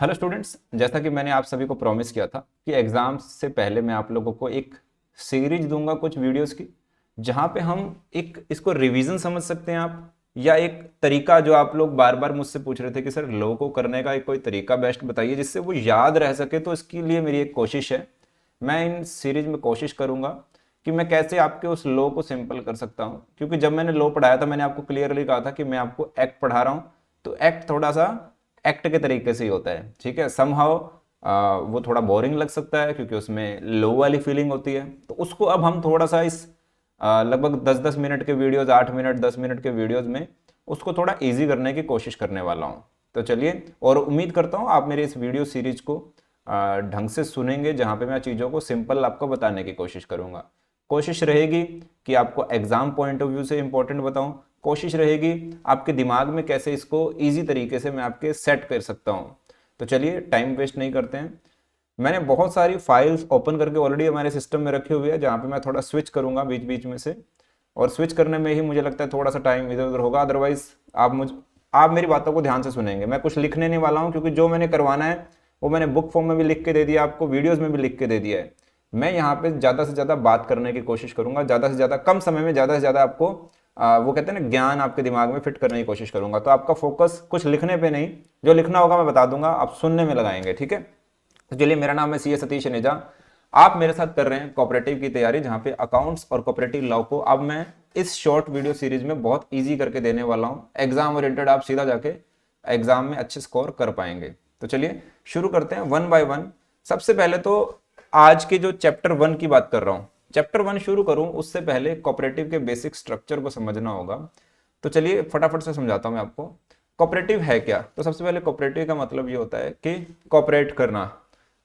Hello students, जैसा कि मैंने आप सभी को प्रॉमिस किया था कि एग्जाम से पहले मैं आप लोगों को एक सीरीज दूंगा कुछ वीडियोस की, जहां पे हम एक इसको रिवीजन समझ सकते हैं आप, या एक तरीका जो आप लोग बार बार मुझसे पूछ रहे थे कि सर लो को करने का एक कोई तरीका बेस्ट बताइए जिससे वो याद रह सके। तो इसके लिए मेरी एक कोशिश है, मैं इन सीरीज में कोशिश करूंगा कि मैं कैसे आपके उस लो को सिंपल कर सकता हूँ। क्योंकि जब मैंने लो पढ़ाया था मैंने आपको क्लियरली कहा था कि मैं आपको एक्ट पढ़ा रहा हूँ, तो एक्ट थोड़ा सा एक्ट के तरीके से ही होता है, ठीक है। समहाउ वो थोड़ा बोरिंग लग सकता है क्योंकि उसमें लो वाली फीलिंग होती है। तो उसको अब हम थोड़ा सा इस लगभग 10-10 मिनट के वीडियोज, 8 मिनट 10 मिनट के वीडियोज में उसको थोड़ा इजी करने की कोशिश करने वाला हूँ। तो चलिए, और उम्मीद करता हूँ आप मेरे इस वीडियो सीरीज को ढंग से सुनेंगे, जहाँ पे मैं चीज़ों को सिंपल आपको बताने की कोशिश करूँगा। कोशिश रहेगी कि आपको एग्जाम पॉइंट ऑफ व्यू से इंपॉर्टेंट बताऊं, कोशिश रहेगी आपके दिमाग में कैसे इसको इजी तरीके से मैं आपके सेट कर सकता हूं। तो चलिए, टाइम वेस्ट नहीं करते हैं। मैंने बहुत सारी फाइल्स ओपन करके ऑलरेडी हमारे सिस्टम में रखी हुई है, जहां पे मैं थोड़ा स्विच करूंगा बीच बीच में से, और स्विच करने में ही मुझे लगता है थोड़ा सा टाइम इधर उधर होगा। अदरवाइज आप मेरी बातों को ध्यान से सुनेंगे। मैं कुछ लिखने नहीं वाला हूँ, क्योंकि जो मैंने करवाना है वो मैंने बुक फॉर्म में भी लिख के दे दिया, आपको वीडियोज में भी लिख के दे दिया है। मैं यहाँ पे ज़्यादा से ज़्यादा बात करने की कोशिश करूंगा, ज़्यादा से ज़्यादा कम समय में ज़्यादा से ज़्यादा आपको वो कहते हैं ना, ज्ञान आपके दिमाग में फिट करने की कोशिश करूंगा। तो आपका फोकस कुछ लिखने पे नहीं, जो लिखना होगा मैं बता दूंगा, आप सुनने में लगाएंगे, ठीक है। तो चलिए, मेरा नाम है सी ए सतीश नेजा। आप मेरे साथ कर रहे हैं कोऑपरेटिव की तैयारी, जहां पे अकाउंट्स और कोऑपरेटिव लॉ को अब मैं इस शॉर्ट वीडियो सीरीज में बहुत इजी करके देने वाला हूं। एग्जाम ओरिएंटेड, आप सीधा जाके एग्जाम में अच्छे स्कोर कर पाएंगे। तो चलिए शुरू करते हैं वन बाय वन। सबसे पहले तो आज के जो चैप्टर 1 की बात कर रहा हूं, चैप्टर 1 शुरू करूं उससे पहले कोऑपरेटिव के बेसिक स्ट्रक्चर को समझना होगा। तो चलिए फटाफट से समझाता हूं मैं आपको। कोऑपरेटिव है क्या? तो सबसे पहले कोऑपरेटिव का मतलब ये होता है कि कोऑपरेट करना।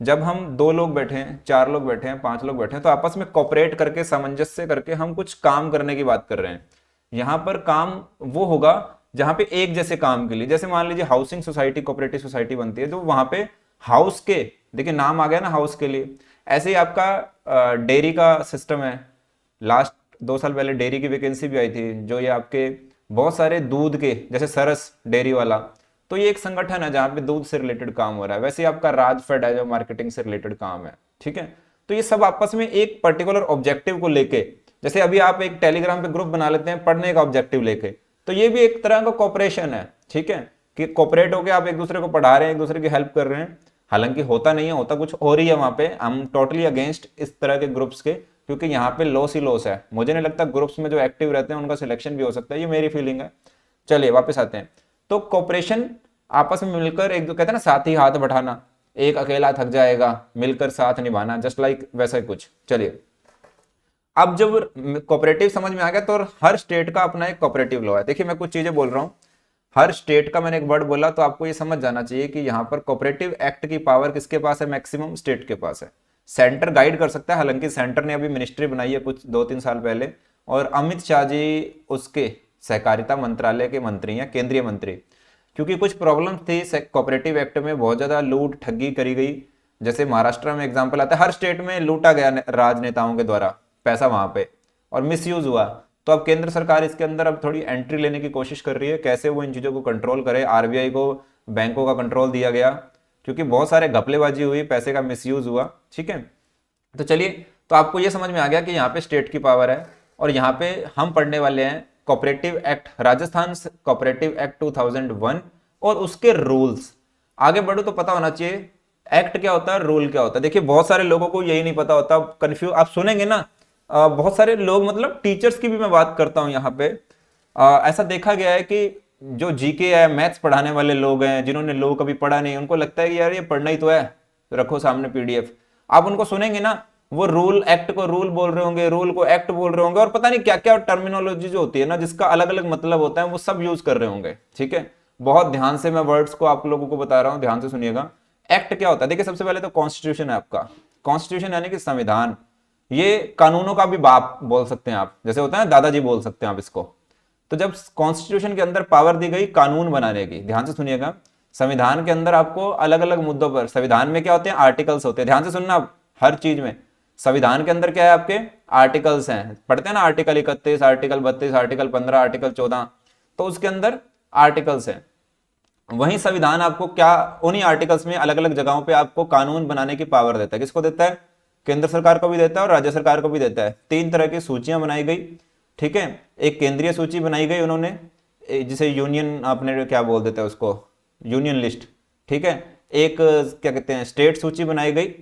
जब हम 2 लोग बैठे हैं, 4 लोग बैठे हैं, 5 लोग बैठे हैं, तो आपस में कोऑपरेट करके, सामंजस्य करके हम कुछ काम करने की बात कर रहे हैं। यहां पर काम वो होगा जहां पे एक जैसे काम के लिए, जैसे मान लीजिए हाउसिंग सोसाइटी, कोऑपरेटिव सोसाइटी बनती है, तो वहां पे हाउस के, देखिए नाम आ गया ना हाउस के लिए। ऐसे ही आपका डेयरी का सिस्टम है। लास्ट 2 साल पहले डेयरी की वैकेंसी भी आई थी, जो ये आपके बहुत सारे दूध के, जैसे सरस डेयरी वाला, तो ये एक संगठन है जहां पे दूध से रिलेटेड काम हो रहा है। वैसे ही आपका राजफेड है जो मार्केटिंग से रिलेटेड काम है, ठीक है। तो ये सब आपस में एक पर्टिकुलर ऑब्जेक्टिव को लेके, जैसे अभी आप एक टेलीग्राम पे ग्रुप बना लेते हैं पढ़ने का ऑब्जेक्टिव लेके, तो ये भी एक तरह का कॉपरेशन है, ठीक है। कि कॉपरेट होकर आप एक दूसरे को पढ़ा रहे हैं, एक दूसरे की हेल्प कर रहे हैं। हालांकि होता नहीं है, होता कुछ और ही है वहां पे। हम टोटली अगेंस्ट इस तरह के ग्रुप्स के, क्योंकि यहाँ पे लॉस ही लॉस है। मुझे नहीं लगता ग्रुप्स में जो एक्टिव रहते हैं उनका सिलेक्शन भी हो सकता है, ये मेरी फीलिंग है। चलिए वापस आते हैं। तो कॉपरेशन, आपस में मिलकर, एक जो कहते हैं ना साथ ही हाथ बढ़ाना, एक अकेला थक जाएगा, मिलकर साथ निभाना, जस्ट लाइक वैसा ही कुछ। चलिए, अब जब कोऑपरेटिव समझ में आ गया, तो हर स्टेट का अपना एक कोऑपरेटिव लॉ है। देखिए मैं कुछ चीजें बोल रहा हूं, हर स्टेट का मैंने एक वर्ड बोला, तो आपको ये समझ जाना चाहिए कि यहाँ पर कोऑपरेटिव एक्ट की पावर किसके पास है? मैक्सिमम स्टेट के पास है। सेंटर गाइड कर सकता है, हालांकि सेंटर ने अभी मिनिस्ट्री बनाई है कुछ 2-3 साल पहले, और अमित शाह जी उसके सहकारिता मंत्रालय के मंत्री हैं, केंद्रीय मंत्री। क्योंकि कुछ प्रॉब्लम थी कोऑपरेटिव एक्ट में, बहुत ज्यादा लूट ठगी करी गई। जैसे महाराष्ट्र में एग्जाम्पल आता है, हर स्टेट में लूटा गया राजनेताओं के द्वारा पैसा वहां पे, और मिसयूज हुआ। तो अब केंद्र सरकार इसके अंदर अब थोड़ी एंट्री लेने की कोशिश कर रही है, कैसे वो इन चीजों को कंट्रोल करे। आरबीआई को बैंकों का कंट्रोल दिया गया, क्योंकि बहुत सारे घपलेबाजी हुई, पैसे का मिसयूज हुआ, ठीक है। तो चलिए, तो आपको ये समझ में आ गया कि यहाँ पे स्टेट की पावर है, और यहाँ पे हम पढ़ने वाले हैं cooperative act, Rajasthan cooperative act 2001 और उसके रूल्स। आगे बढ़ो तो पता होना चाहिए एक्ट क्या होता है, रूल क्या होता है। देखिए बहुत सारे लोगों को यही नहीं पता होता, कंफ्यूज आप सुनेंगे ना। बहुत सारे लोग, मतलब टीचर्स की भी मैं बात करता हूं यहाँ पे, ऐसा देखा गया है कि जो जीके है, मैथ्स पढ़ाने वाले लोग हैं, जिन्होंने लॉ कभी पढ़ा नहीं, उनको लगता है कि यार ये पढ़ना ही तो है, तो रखो सामने पीडीएफ। आप उनको सुनेंगे ना, वो रूल एक्ट को रूल बोल रहे होंगे, रूल को एक्ट बोल रहे होंगे, और पता नहीं क्या क्या टर्मिनोलॉजी जो होती है ना, जिसका अलग अलग मतलब होता है, वो सब यूज कर रहे होंगे, ठीक है। बहुत ध्यान से मैं वर्ड्स को आप लोगों को बता रहा हूं, ध्यान से सुनिएगा। एक्ट क्या होता है? देखिए सबसे पहले तो कॉन्स्टिट्यूशन है आपका। कॉन्स्टिट्यूशन यानी कि संविधान। ये कानूनों का भी बाप बोल सकते हैं आप, जैसे होता है दादाजी बोल सकते हैं आप इसको। तो जब कॉन्स्टिट्यूशन के अंदर पावर दी गई कानून बनाने की, ध्यान से सुनिएगा, संविधान के अंदर आपको अलग अलग मुद्दों पर, संविधान में क्या होते हैं? आर्टिकल्स होते हैं। ध्यान से सुनना आप, हर चीज में संविधान के अंदर क्या है? आपके आर्टिकल्स हैं। पढ़ते हैं ना, आर्टिकल 31, आर्टिकल 32, आर्टिकल 15, आर्टिकल 14, तो उसके अंदर आर्टिकल्स हैं। वही संविधान आपको क्या उन्हीं आर्टिकल्स में अलग अलग जगहों पे आपको कानून बनाने की पावर देता है। किसको देता है? केंद्र सरकार को भी देता है और राज्य सरकार को भी देता है। 3 तरह की सूचियां बनाई गई, ठीक है। एक केंद्रीय सूची बनाई गई उन्होंने, जिसे यूनियन आपने क्या बोल देते हैं उसको, यूनियन लिस्ट, ठीक है। एक क्या कहते हैं स्टेट सूची बनाई गई,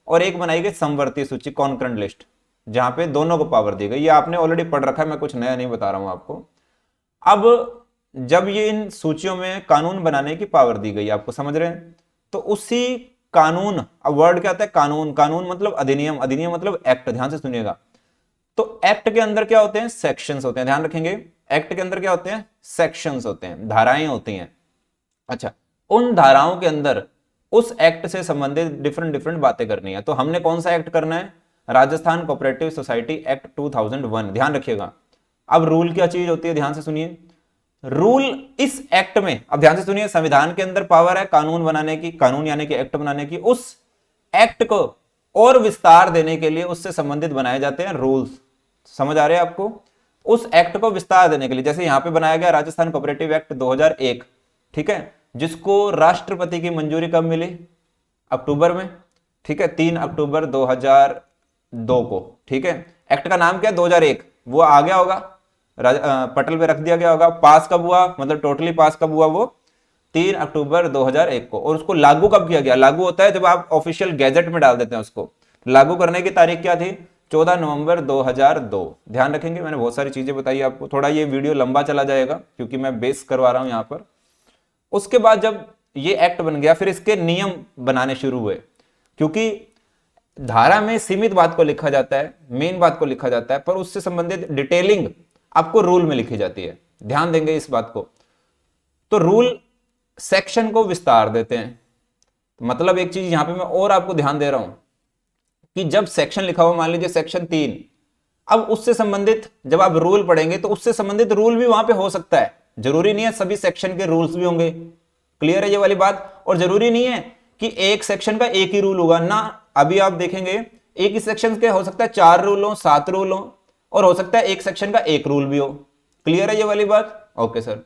और एक बनाई गई समवर्ती सूची, कॉन्करेंट लिस्ट, जहां पे दोनों को पावर दी गई। ये आपने ऑलरेडी पढ़ रखा है, मैं कुछ नया नहीं बता रहा हूं आपको। अब जब ये इन सूचियों में कानून बनाने की पावर दी गई, आपको समझ रहे हैं, तो उसी कानून, अब वर्ड क्या आता है कानून, कानून मतलब अधिनियम, अधिनियम मतलब एक्ट, ध्यान से सुनिएगा। तो एक्ट के अंदर क्या होते हैं? सेक्शंस होते हैं, ध्यान रखेंगे। एक्ट के अंदर क्या होते हैं? सेक्शंस होते हैं, धाराएं होती हैं। अच्छा, उन धाराओं के अंदर उस एक्ट से संबंधित डिफरेंट डिफरेंट बातें करनी है। तो हमने कौन सा एक्ट करना है? राजस्थान कोऑपरेटिव सोसाइटी एक्ट 2001, ध्यान रखिएगा। अब रूल क्या चीज होती है, ध्यान से सुनिए। रूल इस एक्ट में, अब ध्यान से सुनिए, संविधान के अंदर पावर है कानून बनाने की, कानून यानी कि एक्ट बनाने की। उस एक्ट को और विस्तार देने के लिए उससे संबंधित बनाए जाते हैं रूल्स। समझ आ रहे हैं आपको? उस एक्ट को विस्तार देने के लिए, जैसे यहां पे बनाया गया राजस्थान कोऑपरेटिव एक्ट 2001, ठीक है, जिसको राष्ट्रपति की मंजूरी कब मिली? अक्टूबर में, ठीक है, 3 अक्टूबर 2002 को, ठीक है। एक्ट का नाम क्या है? 2001, वो आ गया होगा, पटल पे रख दिया गया होगा। पास कब हुआ, मतलब टोटली पास कब हुआ? वो 3 अक्टूबर 2001 को। और उसको लागू कब किया गया? लागू होता है जब आप ऑफिशियल गैजेट में डाल देते हैं उसको। लागू करने की तारीख क्या थी? 14 नवंबर 2002। ध्यान रखेंगे, मैंने बहुत सारी चीजें बताई आपको। थोड़ा ये वीडियो लंबा चला जाएगा क्योंकि मैं बेस करवा रहा हूं यहां पर। उसके बाद जब ये एक्ट बन गया, फिर इसके नियम बनाने शुरू हुए, क्योंकि धारा में सीमित बात को लिखा जाता है, मेन बात को लिखा जाता है, पर उससे संबंधित डिटेलिंग आपको रूल में लिखी जाती है। ध्यान देंगे इस बात को। तो रूल सेक्शन को विस्तार देते हैं। मतलब एक चीज यहां पे मैं और आपको ध्यान दे रहा हूं कि जब सेक्शन लिखा हुआ, मान लीजिए सेक्शन 3, अब उससे संबंधित जब आप रूल पढ़ेंगे तो उससे संबंधित रूल भी वहां पे हो सकता है। जरूरी नहीं है सभी सेक्शन के रूल्स भी होंगे। क्लियर है ये वाली बात? और जरूरी नहीं है कि एक सेक्शन का एक ही रूल होगा ना। अभी आप देखेंगे एक ही सेक्शन के हो सकता है 4 रूल हो, 7 रूल हो, और हो सकता है एक सेक्शन का एक रूल भी हो। क्लियर है ये वाली बात? Okay sir.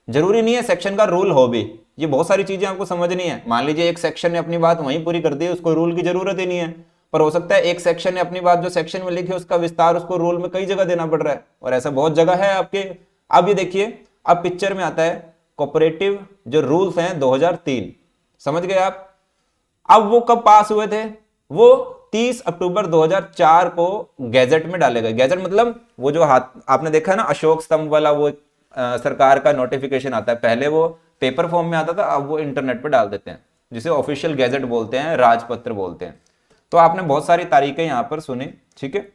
जरूरी नहीं है सेक्शन का रूल हो भी। ये बहुत सारी चीजें आपको समझनी है। मान लीजिए एक सेक्शन ने अपनी बात वहीं पूरी कर दी, उसको रूल की जरूरत ही नहीं है, पर हो सकता है एक सेक्शन ने अपनी बात जो सेक्शन में लिखी है उसका विस्तार उसको रूल में कई जगह देना पड़ रहा है, और ऐसा बहुत जगह है आपके। अब ये देखिए, अब पिक्चर में आता है कोऑपरेटिव जो रूल्स हैं 2003, समझ गए आप? अब वो कब पास हुए थे? वो 30 अक्टूबर 2004 को गैजेट में डाले गए। गैजेट मतलब वो जो हाथ आपने देखा है ना अशोक स्तंभ वाला, वो सरकार का नोटिफिकेशन आता है। पहले वो पेपर फॉर्म में आता था, अब वो इंटरनेट पे डाल देते हैं, जिसे ऑफिशियल गैजेट बोलते हैं, राजपत्र बोलते हैं। तो आपने बहुत सारी तारीखें यहां पर सुनी, ठीक है।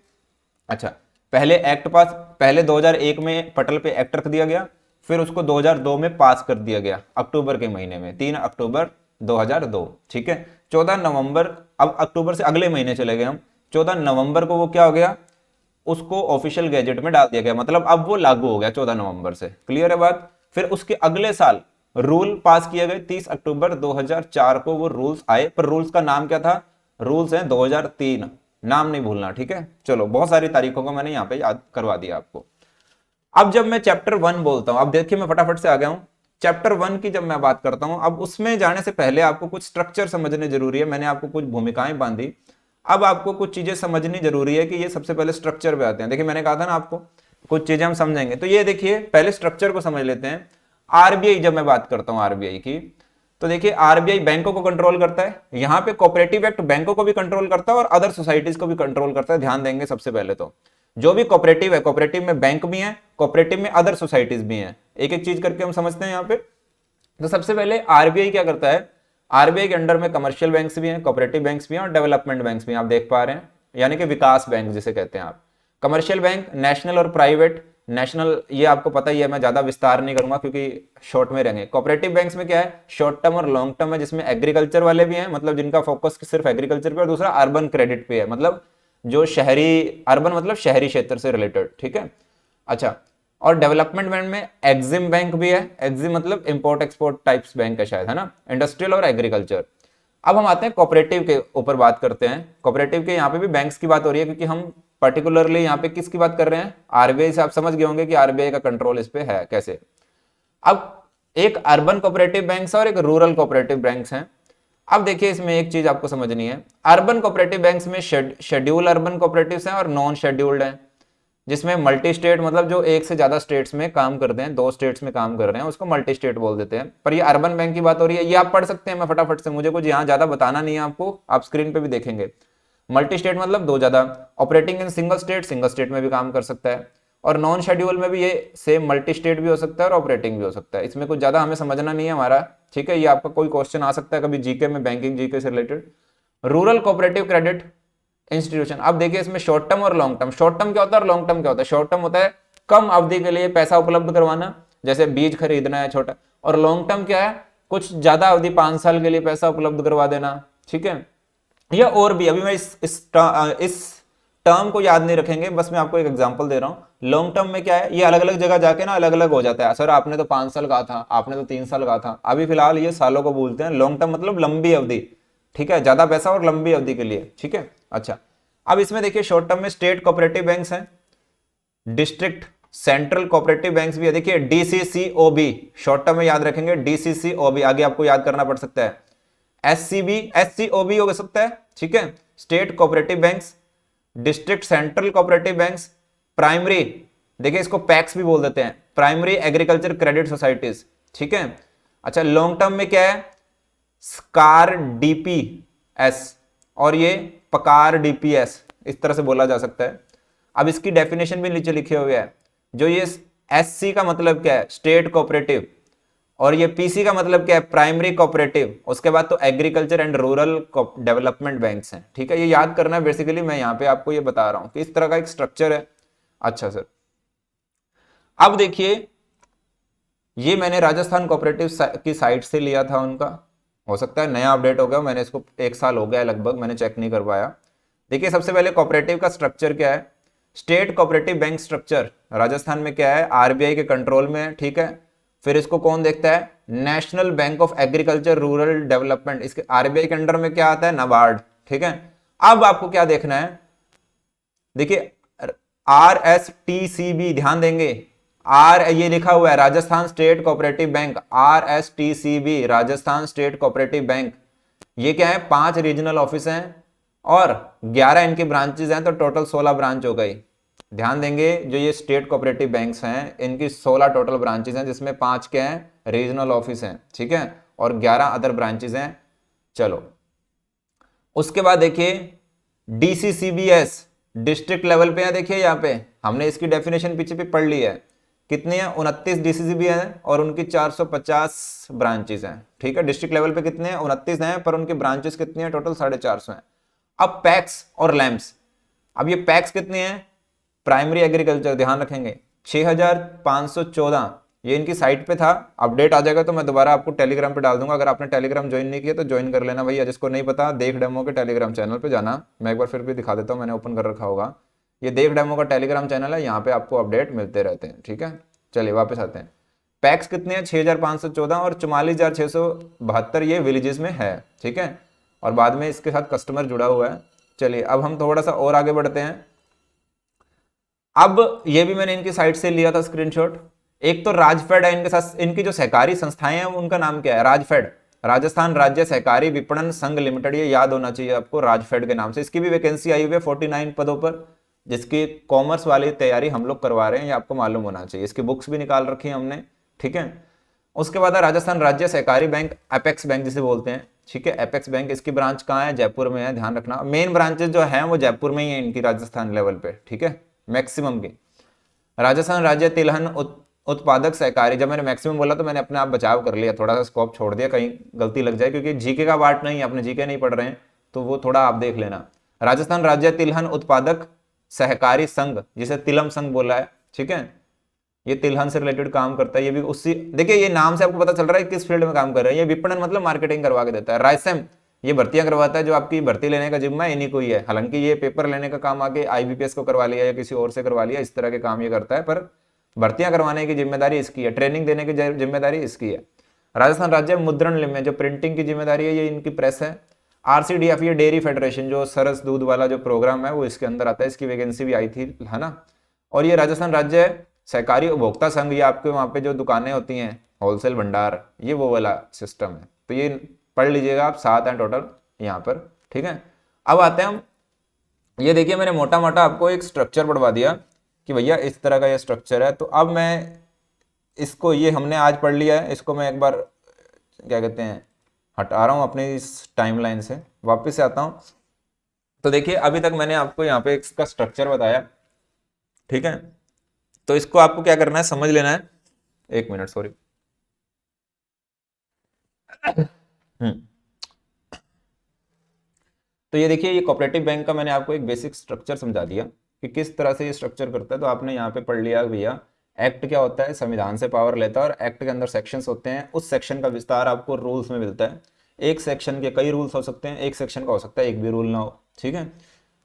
अच्छा, पहले एक्ट पास, पहले 2001 में पटल पे एक्ट रख दिया गया, फिर उसको 2002 में पास कर दिया गया, अक्टूबर के महीने में, 3 अक्टूबर 2002, ठीक है। 14 नवंबर, अब अक्टूबर से अगले महीने चले गए हम, 14 नवंबर को वो क्या हो गया? उसको ऑफिशियल गैजेट में डाल दिया गया, मतलब अब वो लागू हो गया 14 नवंबर से। क्लियर है बात? फिर उसके अगले साल रूल पास किए गए, 30 अक्टूबर 2004 को वो रूल्स आए, पर रूल्स का नाम क्या था? रूल्स हैं 2003, नाम नहीं भूलना, ठीक है। चलो, बहुत सारी तारीखों को मैंने यहां पे याद करवा दिया आपको। अब जब मैं चैप्टर 1 बोलता हूं, अब देखिए मैं फटाफट से आ गया हूं चैप्टर 1 की। जब मैं बात करता हूं, अब उसमें जाने से पहले आपको कुछ स्ट्रक्चर समझने जरूरी है। मैंने आपको कुछ भूमिकाएं बांधी, अब आपको कुछ चीजें समझनी जरूरी है कि ये सबसे पहले स्ट्रक्चर पे आते हैं। देखिए मैंने कहा था ना आपको कुछ चीजें हम समझेंगे, तो ये देखिए पहले स्ट्रक्चर को समझ लेते हैं। आरबीआई, जब मैं बात करता हूं आरबीआई की, तो देखिए आरबीआई बैंकों को कंट्रोल करता है। यहां पे कोऑपरेटिव एक्ट बैंकों को भी कंट्रोल करता है और अदर सोसाइटीज को भी कंट्रोल करता है। ध्यान देंगे सबसे पहले तो जो भी कोऑपरेटिव है, कोऑपरेटिव में बैंक भी है, कोऑपरेटिव में अदर सोसाइटीज भी हैं। एक एक चीज करके हम समझते हैं यहाँ पे। तो सबसे पहले आरबीआई क्या करता है? आरबीआई के अंडर में कमर्शियल बैंक्स भी हैं, कोऑपरेटिव बैंक्स भी हैं और डेवलपमेंट बैंक्स भी हैं, आप देख पा रहे हैं, यानी कि विकास बैंक जिसे कहते हैं आप। कमर्शियल बैंक नेशनल और प्राइवेट, नेशनल ये आपको पता ही है, मैं ज्यादा विस्तार नहीं करूंगा क्योंकि शॉर्ट में रहेंगे। कोऑपरेटिव बैंक्स में क्या है? शॉर्ट टर्म और लॉन्ग टर्म है, जिसमें एग्रीकल्चर वाले भी हैं, मतलब जिनका फोकस सिर्फ एग्रीकल्चर पे, और दूसरा अर्बन क्रेडिट पे है, मतलब जो शहरी, अर्बन मतलब शहरी क्षेत्र से रिलेटेड, ठीक है। अच्छा, और डेवलपमेंट बैंक में एग्जिम बैंक भी है। एग्जिम मतलब इंपोर्ट एक्सपोर्ट टाइप्स बैंक है शायद, है ना, इंडस्ट्रियल और एग्रीकल्चर। अब हम आते हैं कोऑपरेटिव के ऊपर बात करते हैं। कोऑपरेटिव के यहाँ पे भी बैंक्स की बात हो रही है, क्योंकि हम पर्टिकुलरली यहाँ पे किसकी बात कर रहे हैं? आरबीआई से। आप समझ गए होंगे कि आरबीआई का कंट्रोल इस पे है कैसे। अब एक अर्बन कोऑपरेटिव बैंक्स और एक रूरल कोऑपरेटिव बैंक्स हैं। अब देखिए इसमें एक चीज आपको समझनी है, अर्बन कोऑपरेटिव बैंक्स में शेड्यूल अर्बन कोऑपरेटिव्स हैं और नॉन शेड्यूल्ड हैं, जिसमें मल्टी स्टेट मतलब जो एक से ज्यादा स्टेट्स में काम करते हैं, 2 स्टेट्स में काम कर रहे हैं उसको मल्टी स्टेट बोल देते हैं। पर ये अर्बन बैंक की बात हो रही है, ये आप पढ़ सकते हैं, मैं फटाफट से, मुझे कुछ यहाँ ज्यादा बताना नहीं है आपको, आप स्क्रीन पे भी देखेंगे। मल्टी स्टेट मतलब 2 ज्यादा, ऑपरेटिंग इन सिंगल स्टेट में भी काम कर सकता है, और नॉन शेड्यूल में भी ये सेम मल्टी स्टेट भी हो सकता है और ऑपरेटिंग भी हो सकता है। इसमें कुछ ज्यादा हमें समझना नहीं है हमारा, ठीक है। ये आपका कोई क्वेश्चन आ सकता है कभी जीके में, बैंकिंग जीके से related. Rural cooperative credit institution, अब देखिए इसमें शॉर्ट टर्म और लॉन्ग टर्म। शॉर्ट टर्म क्या होता है और लॉन्ग टर्म क्या होता है? शॉर्ट टर्म होता है कम अवधि के लिए पैसा उपलब्ध करवाना, जैसे बीज खरीदना है छोटा, और लॉन्ग टर्म क्या है? कुछ ज्यादा अवधि, 5 साल के लिए पैसा उपलब्ध करवा देना, ठीक है। या और भी, अभी मैं इस टर्म को याद नहीं रखेंगे, बस मैं आपको एक एग्जांपल दे रहा हूं। लॉन्ग टर्म में क्या है, ये अलग अलग जगह जाके ना अलग अलग हो जाता है। सर आपने तो 5 साल कहा था, आपने तो 3 साल कहा था, अभी फिलहाल ये सालों को बोलते हैं। लॉन्ग टर्म मतलब लंबी अवधि, ठीक है, ज्यादा पैसा और लंबी अवधि के लिए, ठीक है। अच्छा, अब इसमें देखिए शॉर्ट टर्म में स्टेट कोऑपरेटिव बैंक्स हैं, डिस्ट्रिक्ट सेंट्रल कोऑपरेटिव बैंक्स भी है। देखिए डीसीसीओबी, शॉर्ट टर्म में याद रखेंगे डीसीसीओबी, आगे आपको याद करना पड़ सकता है एससीबी, एससीओबी हो सकता है, ठीक है। State cooperative banks, district central cooperative banks, primary, देखिए इसको पैक्स भी बोल देते हैं, प्राइमरी एग्रीकल्चर क्रेडिट सोसाइटीज, ठीक है। अच्छा, लॉन्ग टर्म में क्या है? स्कार डीपीएस और ये पकार डीपीएस, इस तरह से बोला जा सकता है। अब इसकी डेफिनेशन भी नीचे लिखे हुए है। जो ये एससी का मतलब क्या है? स्टेट कोऑपरेटिव, और ये पीसी का मतलब क्या है? Primary cooperative. उसके बाद तो agriculture and rural development banks हैं, ठीक है। ये याद करना है बेसिकली, मैं यहाँ पे आपको ये बता रहा हूं कि इस तरह का एक स्ट्रक्चर है। अच्छा सर, अब देखिए ये मैंने राजस्थान कोऑपरेटिव की साइट से लिया था उनका, हो सकता है नया अपडेट हो गया, मैंने इसको 1 साल हो गया लगभग, मैंने चेक नहीं कर पाया। देखिए सबसे पहले कोऑपरेटिव का स्ट्रक्चर क्या है? State cooperative bank structure Rajasthan में क्या है? आरबीआई के कंट्रोल में है, ठीक है। फिर इसको कौन देखता है? National bank of agriculture rural development, इसके आरबीआई के अंडर में क्या आता है? नाबार्ड, ठीक है। अब आपको क्या देखना है? देखिए आरएसटीसीबी, ध्यान देंगे, आर ये लिखा हुआ है Rajasthan state cooperative bank, RSTCB Rajasthan state cooperative bank. ये क्या है? 5 रीजनल ऑफिस हैं और 11 इनकी ब्रांचेज हैं, तो टोटल 16 ब्रांच हो गई। ध्यान देंगे, जो ये स्टेट कोऑपरेटिव बैंक्स हैं इनकी 16 टोटल ब्रांचेज हैं, जिसमें 5 क्या हैं? रीजनल ऑफिस हैं, ठीक है, और 11 अदर ब्रांचेज हैं। चलो उसके बाद देखिए डीसीसीबीएस डिस्ट्रिक्ट लेवल पे है। देखिए यहाँ पे हमने इसकी डेफिनेशन पीछे भी पढ़ ली है। कितनी है? 29 डीसीसीबी हैं और उनकी 450 ब्रांचेस हैं, ठीक है। डिस्ट्रिक्ट लेवल पे कितने हैं? 29 हैं, पर उनकी ब्रांचेस कितनी हैं? टोटल 450 हैं। अब पैक्स और लैम्प्स, अब ये पैक्स कितने हैं? प्राइमरी एग्रीकल्चर, ध्यान रखेंगे 6514, ये इनकी साइट पे था, अपडेट आ जाएगा तो मैं दोबारा आपको टेलीग्राम पे डाल दूंगा। अगर आपने टेलीग्राम ज्वाइन नहीं किया तो ज्वाइन कर लेना भैया, जिसको नहीं पता देख डेमो के टेलीग्राम चैनल पे जाना, मैं एक बार फिर भी दिखा देता हूँ, मैंने ओपन कर रखा होगा। ये देख डेमो का टेलीग्राम चैनल है, यहाँ पे आपको अपडेट मिलते रहते हैं, ठीक है। चलिए वापस आते हैं। पैक्स कितने हैं? 6514 और 44,672 ये विलेजेस में है, ठीक है, और बाद में इसके साथ कस्टमर जुड़ा हुआ है। चलिए अब हम थोड़ा सा और आगे बढ़ते हैं। अब ये भी मैंने इनकी साइट से लिया था स्क्रीनशॉट। एक तो राजफेड है इनके साथ, इनकी जो सहकारी संस्थाएं हैं उनका नाम क्या है? राजफेड, राजस्थान राज्य सहकारी विपणन संघ लिमिटेड, ये याद होना चाहिए आपको, राजफेड के नाम से। इसकी भी वैकेंसी आई हुई है 49 पदों पर, जिसकी कॉमर्स वाली तैयारी हम लोग करवा रहे हैं, ये आपको मालूम होना चाहिए। इसकी बुक्स भी निकाल रखी है हमने, ठीक है। उसके बाद है राजस्थान राज्य सहकारी बैंक, एपेक्स बैंक जिसे बोलते हैं, ठीक है। एपेक्स बैंक, इसकी ब्रांच कहाँ है? जयपुर में है, ध्यान रखना। मेन ब्रांचेस जो है वो जयपुर में ही है इनकी, राजस्थान लेवल पे, ठीक है, मैक्सिमम की। राजस्थान राज्य तिलहन उत्पादक सहकारी, जब मैंने मैक्सिमम बोला तो मैंने अपने आप बचाव कर लिया, थोड़ा सा स्कोप छोड़ दिया, कहीं गलती लग जाए, क्योंकि जीके का पार्ट नहीं, अपने जीके नहीं पढ़ रहे हैं तो वो थोड़ा आप देख लेना। राजस्थान राज्य तिलहन उत्पादक सहकारी संघ, जिसे तिलम संघ बोला है, ठीक है, ये तिलहन से रिलेटेड काम करता है। ये भी उसी, देखिए ये नाम से आपको पता चल रहा है किस फील्ड में काम कर रहे हैं। ये विपणन मतलब मार्केटिंग करवा के देता है। रायसेम ये भर्तियां करवाता है, जो आपकी भर्ती लेने का जिम्मा इन्हीं को ही है। हालांकि ये पेपर लेने का काम आगे आईबीपीएस को करवा लिया या किसी और से करवा लिया, इस तरह के काम ये करता है, पर भर्तियां करवाने की जिम्मेदारी इसकी है, ट्रेनिंग देने की जिम्मेदारी इसकी है। राजस्थान राज्य मुद्रण लिमिटेड, जो प्रिंटिंग की जिम्मेदारी है ये इनकी प्रेस है। आरसीडीएफ ये डेयरी फेडरेशन, जो सरस दूध वाला जो प्रोग्राम है वो इसके अंदर आता है, इसकी वैकेंसी भी आई थी, है ना। और ये राजस्थान राज्य सहकारी उपभोक्ता संघ, ये आपके वहाँ पे जो दुकानें होती हैं होलसेल भंडार, ये वो वाला सिस्टम है। तो ये पढ़ लीजिएगा आप, 7 हैं टोटल यहाँ पर, ठीक है। अब आते हैं हम, ये देखिए मैंने मोटा मोटा आपको एक स्ट्रक्चर बढ़वा दिया कि भैया इस तरह का ये स्ट्रक्चर है। तो अब मैं इसको, ये हमने आज पढ़ लिया है, इसको मैं एक बार क्या कहते हैं हटा रहा हूँ अपनी इस टाइमलाइन से, वापस से आता हूँ। तो देखिए अभी तक मैंने आपको यहाँ पे इसका स्ट्रक्चर बताया, ठीक है। तो इसको आपको क्या करना है, समझ लेना है। एक मिनट, सॉरी। तो ये देखिए, ये कोऑपरेटिव बैंक का मैंने आपको एक बेसिक स्ट्रक्चर समझा दिया कि किस तरह से ये स्ट्रक्चर करता है। तो आपने यहाँ पे पढ़ लिया भैया, एक्ट क्या होता है, संविधान से पावर लेता है और एक्ट के अंदर सेक्शंस होते हैं, उस सेक्शन का विस्तार आपको रूल्स में मिलता है। एक सेक्शन के कई रूल्स हो सकते हैं, एक सेक्शन का हो सकता है एक भी रूल ना हो, ठीक है।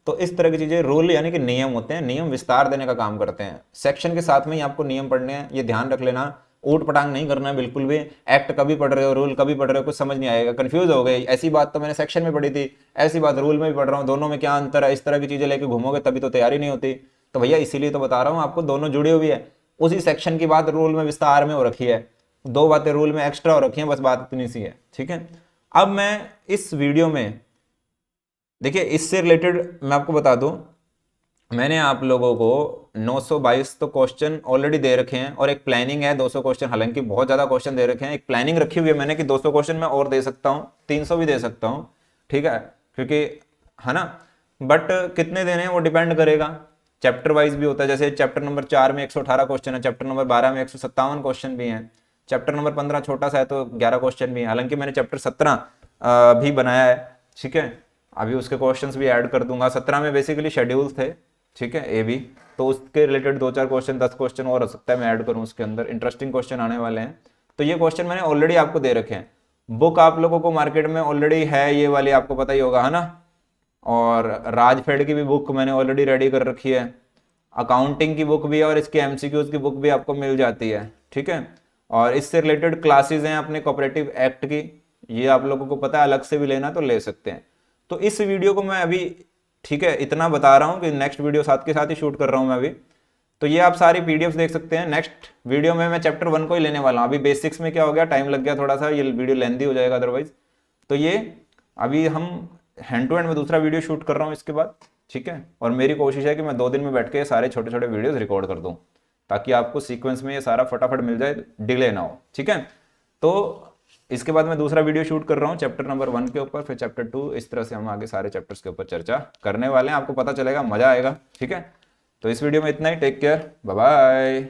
तो इस तरह की चीजें, रूल यानी कि नियम होते हैं, नियम विस्तार देने का काम करते हैं। सेक्शन के साथ में ही आपको नियम पढ़ने हैं, ये ध्यान रख लेना। ऊट पटांग नहीं करना है बिल्कुल भी। एक्ट कभी पढ़ रहे हो, रूल कभी पढ़ रहे हो, कुछ समझ नहीं आएगा, कंफ्यूज हो गए। ऐसी बात तो मैंने सेक्शन में पढ़ी थी, ऐसी बात रूल में भी पढ़ रहा हूँ, दोनों में क्या अंतर है, इस तरह की चीजें लेके घूमोगे तभी तो तैयारी नहीं होती। तो भैया इसीलिए तो बता रहा हूँ आपको, दोनों जुड़ी हुई है। उसी सेक्शन की बात रूल में विस्तार में हो रखी है, दो बातें रूल में एक्स्ट्रा हो रखी है, बस बात इतनी सी है, ठीक है। अब मैं इस वीडियो में, देखिए इससे रिलेटेड मैं आपको बता दूं, मैंने आप लोगों को 922 तो क्वेश्चन ऑलरेडी दे रखे हैं और एक प्लानिंग है 200 क्वेश्चन, हालांकि बहुत ज्यादा क्वेश्चन दे रखे हैं। एक प्लानिंग रखी हुई है मैंने कि 200 क्वेश्चन मैं और दे सकता हूँ, 300 भी दे सकता हूँ, ठीक है, क्योंकि है ना। बट कितने देने हैं वो डिपेंड करेगा, चैप्टर वाइज भी होता है। जैसे चैप्टर नंबर 4 में 118 क्वेश्चन है, चैप्टर नंबर 12 में 157 क्वेश्चन भी हैं, चैप्टर नंबर 15 छोटा सा है तो 11 क्वेश्चन भी है। हालांकि मैंने चैप्टर 17 भी बनाया है, ठीक है, अभी उसके क्वेश्चंस भी ऐड कर दूंगा। 17 में बेसिकली शेड्यूल थे, ठीक है, ए बी, तो उसके रिलेटेड 2-4 क्वेश्चन, 10 क्वेश्चन और हो सकता है मैं ऐड करूं उसके अंदर, इंटरेस्टिंग क्वेश्चन आने वाले हैं। तो ये क्वेश्चन मैंने ऑलरेडी आपको दे रखे हैं। बुक आप लोगों को मार्केट में ऑलरेडी है, ये वाली आपको पता ही होगा, है ना। और राजफेड की भी बुक मैंने ऑलरेडी रेडी कर रखी है, अकाउंटिंग की बुक भी है और इसकी एमसीक्यूज की बुक भी आपको मिल जाती है, ठीक है। और इससे रिलेटेड क्लासेज हैं अपने कोऑपरेटिव एक्ट की, ये आप लोगों को पता है, अलग से भी लेना तो ले सकते हैं। तो इस वीडियो को मैं अभी, ठीक है, इतना बता रहा हूं कि नेक्स्ट वीडियो साथ के साथ ही शूट कर रहा हूं मैं अभी। तो ये आप सारी पीडीएफ देख सकते हैं। नेक्स्ट वीडियो में मैं चैप्टर 1 को ही लेने वाला हूं। अभी बेसिक्स में क्या हो गया, टाइम लग गया थोड़ा सा, ये वीडियो लेंथी हो जाएगा अदरवाइज। तो ये अभी हम हैंड टू हैंड में दूसरा वीडियो शूट कर रहा हूँ इसके बाद, ठीक है। और मेरी कोशिश है कि मैं 2 दिन में बैठ के सारे छोटे छोटे वीडियोस रिकॉर्ड कर दूं, ताकि आपको सीक्वेंस में ये सारा फटाफट मिल जाए, डिले ना हो, ठीक है। तो इसके बाद मैं दूसरा वीडियो शूट कर रहा हूँ चैप्टर नंबर 1 के ऊपर, फिर चैप्टर 2, इस तरह से हम आगे सारे चैप्टर्स के ऊपर चर्चा करने वाले हैं। आपको पता चलेगा, मजा आएगा, ठीक है। तो इस वीडियो में इतना ही, टेक केयर, बाय बाय।